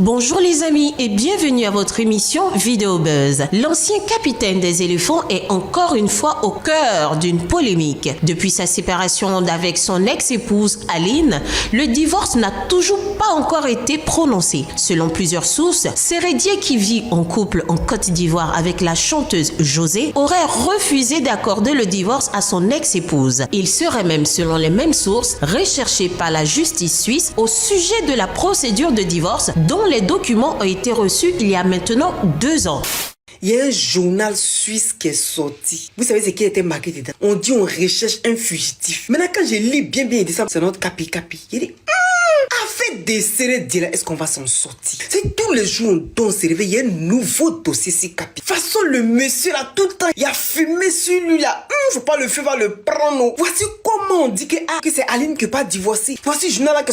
Bonjour les amis et bienvenue à votre émission Vidéo Buzz. L'ancien capitaine des éléphants est encore une fois au cœur d'une polémique. Depuis sa séparation avec son ex-épouse Aline, le divorce n'a toujours pas encore été prononcé. Selon plusieurs sources, Sérédier, qui vit en couple en Côte d'Ivoire avec la chanteuse José, aurait refusé d'accorder le divorce à son ex-épouse. Il serait même, selon les mêmes sources, recherché par la justice suisse au sujet de la procédure de divorce dont les documents ont été reçus il y a maintenant 2 ans. Il y a un journal suisse qui est sorti. Vous savez ce qui a été marqué dedans? On dit on recherche un fugitif. Maintenant quand je lis bien, c'est notre capi. Il dit affaire de Sérédier là, est-ce qu'on va s'en sortir? C'est tous les jours on se réveille, il y a un nouveau dossier sur capi. De toute façon le monsieur là tout le temps, il a fumé sur lui là. Faut pas le feu va le prendre. Voici comment on dit que c'est Aline qui n'est pas divorcée. Voici le journal là que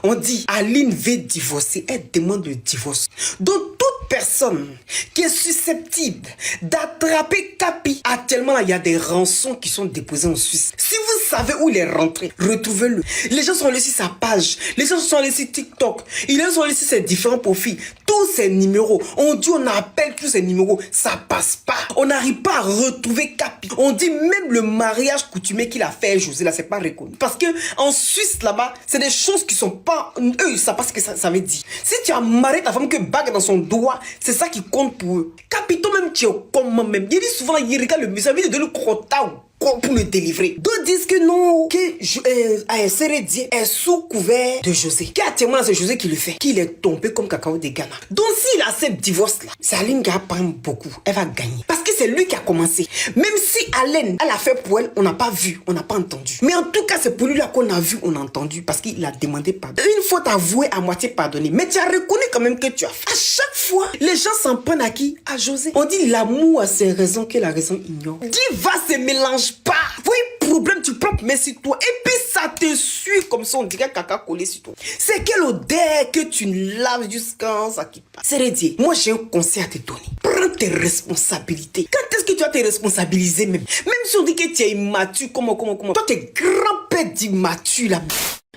on dit Aline veut divorcer, elle demande le divorce. Donc toute personne qui est susceptible d'attraper Capi, actuellement là il y a des rançons qui sont déposées en Suisse. Si vous savez où il est rentré, retrouvez-le. Les gens sont allés sur sa page, les gens sont allés sur TikTok, ils sont allés sur ses différents profils, tous ses numéros. On dit on appelle tous ses numéros, ça passe pas. On n'arrive pas à retrouver Capi. On dit même le mariage coutumier qu'il a fait José là, c'est pas reconnu. Parce que en Suisse là-bas, c'est des choses qui sont pas, eux ils savent pas ce que ça veut dire. Si tu as marié ta femme que bague dans son doigt, c'est ça qui compte pour eux. Capi, toi même tu es comment même. Il dit souvent, il regarde le monsieur, il de le crota pour le délivrer. D'autres disent que non, que Sérédier est sous couvert de José. Qu'actuellement c'est José qui le fait, qu'il est tombé comme cacao de Ghana. Donc s'il accepte divorce là, c'est Aline qui apprend beaucoup, elle va gagner. Parce que c'est lui qui a commencé. Même si Aline, elle a fait pour elle, on n'a pas vu, on n'a pas entendu. Mais en tout cas, c'est pour lui là qu'on a vu, on a entendu, parce qu'il a demandé pardon. Une faute avouée, à moitié pardonnée. Mais tu as reconnu quand même que tu as fait. À chaque fois, les gens s'en prennent à qui? À José. On dit l'amour a ses raisons que la raison ignore. Divorce se mélange pas. Oui, problème, tu prends mais sur toi. Et puis ça te suit comme ça, on dirait caca collé sur toi. C'est quelle odeur que tu laves jusqu'à ça qui passe. Sérédier, moi j'ai un conseil à te donner. Prends tes responsabilités. Quand est-ce que tu vas te responsabiliser même? Même si on dit que tu es immature, comment? Toi, tu es grand-père d'immature là.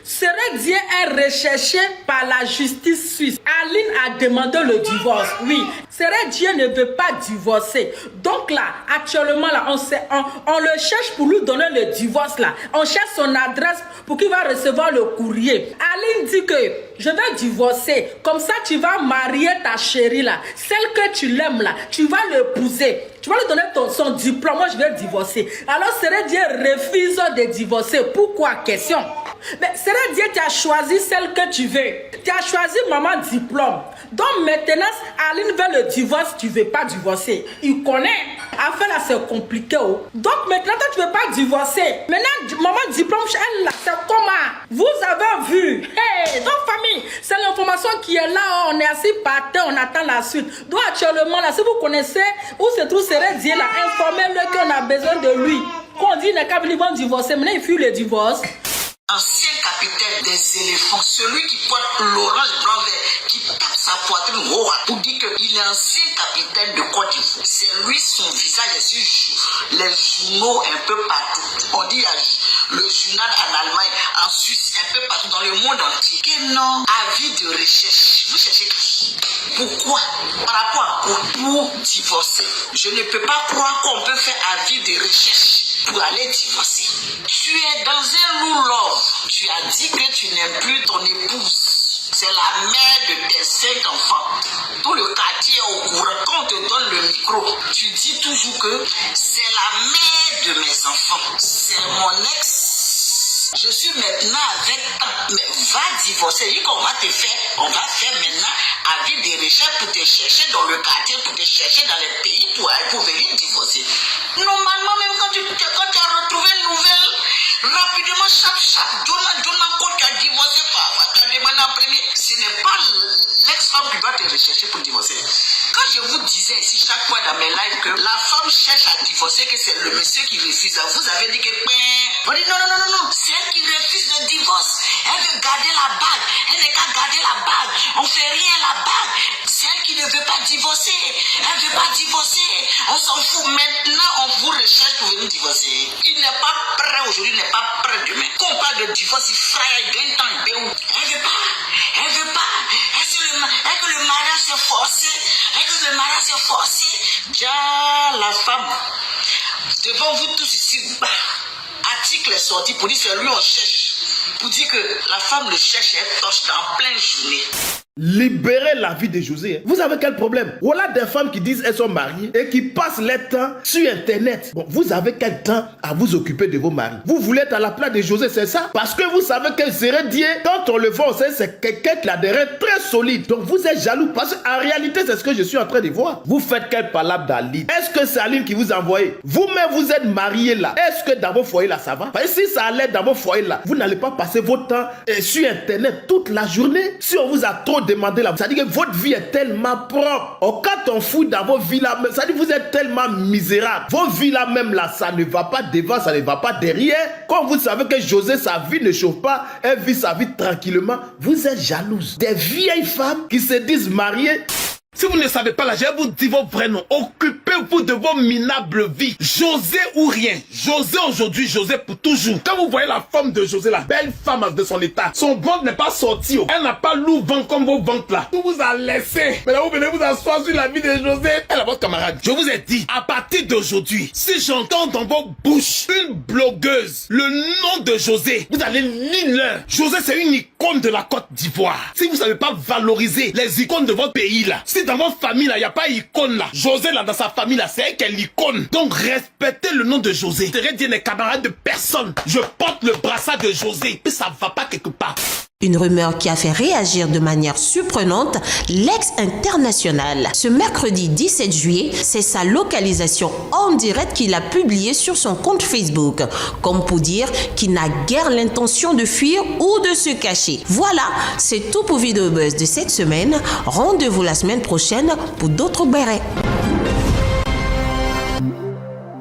Sérédier est recherché par la justice suisse. Aline a demandé le divorce. Oui, Sérédier ne veut pas divorcer. Donc là, actuellement là, on le cherche pour lui donner le divorce là. On cherche son adresse pour qu'il va recevoir le courrier. Aline dit que je vais divorcer. Comme ça, tu vas marier ta chérie là. Celle que tu l'aimes là. Tu vas l'épouser. Tu vas lui donner son diplôme. Moi, je vais divorcer. Alors, Sérédier refuse de divorcer. Pourquoi? Question. Mais Sérédier, tu as choisi celle que tu veux. Tu as choisi maman diplôme. Donc maintenant, Aline veut le divorce, tu ne veux pas divorcer. Il connaît. Affaire là, c'est compliqué. Oh. Donc maintenant, toi, tu ne veux pas divorcer. Maintenant, maman diplôme, elle là, c'est comment? Vous avez vu. Hey, donc famille, c'est l'information qui est là. On est assis par terre, on attend la suite. Donc actuellement, là, si vous connaissez où se trouve Sérédier, là, informez-le qu'on a besoin de lui. Qu'on dit, les câbles, ils vont divorcer. Maintenant, il fuit le divorce. Ancien capitaine des éléphants, celui qui porte l'orange blanc vert, qui tape sa poitrine pour dire qu'il est ancien capitaine de Côte d'Ivoire. C'est lui, son visage est sur les journaux un peu partout. On dit le journal en Allemagne, en Suisse, un peu partout dans le monde entier. Que non, avis de recherche. Vous cherchez qui? Pourquoi? Par rapport à quoi? Pour divorcer. Je ne peux pas croire qu'on peut faire avis de recherche pour aller divorcer. Tu es dans un lourd. Tu as dit que tu n'aimes plus ton épouse. C'est la mère de tes 5 enfants. Tout le quartier est au courant. Quand on te donne le micro, tu dis toujours que c'est la mère de mes enfants. C'est mon ex. Je suis maintenant avec toi. Mais va divorcer. Et qu'on va te faire, on va faire maintenant avis de recherche pour te chercher dans le quartier, pour te chercher dans les pays pour venir divorcer. Normalement, même quand tu as retrouvé une nouvelle, rapidement, chaque Jonah, quand tu as divorcé, tu as demandé en premier. Ce n'est pas l'ex-femme qui doit te rechercher pour divorcer. Quand je vous disais ici chaque fois dans mes lives que la femme cherche à divorcer, que c'est le monsieur qui refuse, vous avez dit que on dit non, c'est elle qui refuse le divorce. Elle veut garder la bague. Elle n'est qu'à garder la bague. On fait rien la bague. C'est elle qui ne veut pas divorcer. Elle ne veut pas divorcer. On s'en fout. Maintenant, on vous recherche pour venir divorcer. Il n'est pas prêt aujourd'hui, il n'est pas prêt demain. Quand on parle de divorce, il fraye d'un temps, il béou. Elle ne veut pas. Elle veut pas. Elle, c'est le que le mariage est forcé, et que le mariage est forcé. Déjà, la femme, devant vous tous ici, bah, article est sorti pour dire que c'est lui on cherche. Pour dire que la femme le cherche et elle torche en pleine journée. Libérez la vie de José. Vous avez quel problème? Voilà des femmes qui disent elles sont mariées et qui passent leur temps sur internet. Bon, vous avez quel temps à vous occuper de vos maris? Vous voulez être à la place de José, c'est ça? Parce que vous savez qu'elle serait Dieu. Quand on le voit, c'est quelqu'un qui a des reins très solides. Donc vous êtes jaloux parce qu'en réalité, c'est ce que je suis en train de voir. Vous faites quelle palabre d'Aline? Est-ce que c'est Aline qui vous a envoyé? Vous-même, vous êtes mariés là. Est-ce que dans vos foyers là, ça va? Parce que si ça allait dans vos foyers là, vous n'allez pas passer votre temps sur internet toute la journée. Si on vous a trop demandé là, ça dit que votre vie est tellement propre. Oh, quand on fouille dans vos vies là, ça dit que vous êtes tellement misérable. Vos vies là même là, ça ne va pas devant, ça ne va pas derrière. Quand vous savez que José, sa vie ne chauffe pas, elle vit sa vie tranquillement, vous êtes jalouse. Des vieilles femmes qui se disent mariées. Si vous ne savez pas là, je vais vous dire vos vrais noms. Occupez-vous de vos minables vies. José ou rien. José aujourd'hui, José pour toujours. Quand vous voyez la femme de José, la belle femme de son état, son ventre n'est pas sorti. Elle n'a pas lourd ventre comme vos ventres là. Tout vous a laissé. Mais là, vous venez vous asseoir sur la vie de José. Elle est votre camarade. Je vous ai dit, à partir d'aujourd'hui, si j'entends dans vos bouches une blogueuse, le nom de José, vous allez lire. José, c'est une icône de la Côte d'Ivoire. Si vous ne savez pas valoriser les icônes de votre pays là, si dans votre famille là, il n'y a pas icône là. José là, dans sa famille là, c'est elle qui est l'icône. Donc respectez le nom de José. Je serais dire les camarades de personne. Je porte le brassard de José. Mais ça va pas quelque part. Une rumeur qui a fait réagir de manière surprenante l'ex-international. Ce mercredi 17 juillet, c'est sa localisation en direct qu'il a publiée sur son compte Facebook, comme pour dire qu'il n'a guère l'intention de fuir ou de se cacher. Voilà, c'est tout pour Vidéo Buzz de cette semaine. Rendez-vous la semaine prochaine pour d'autres bérets.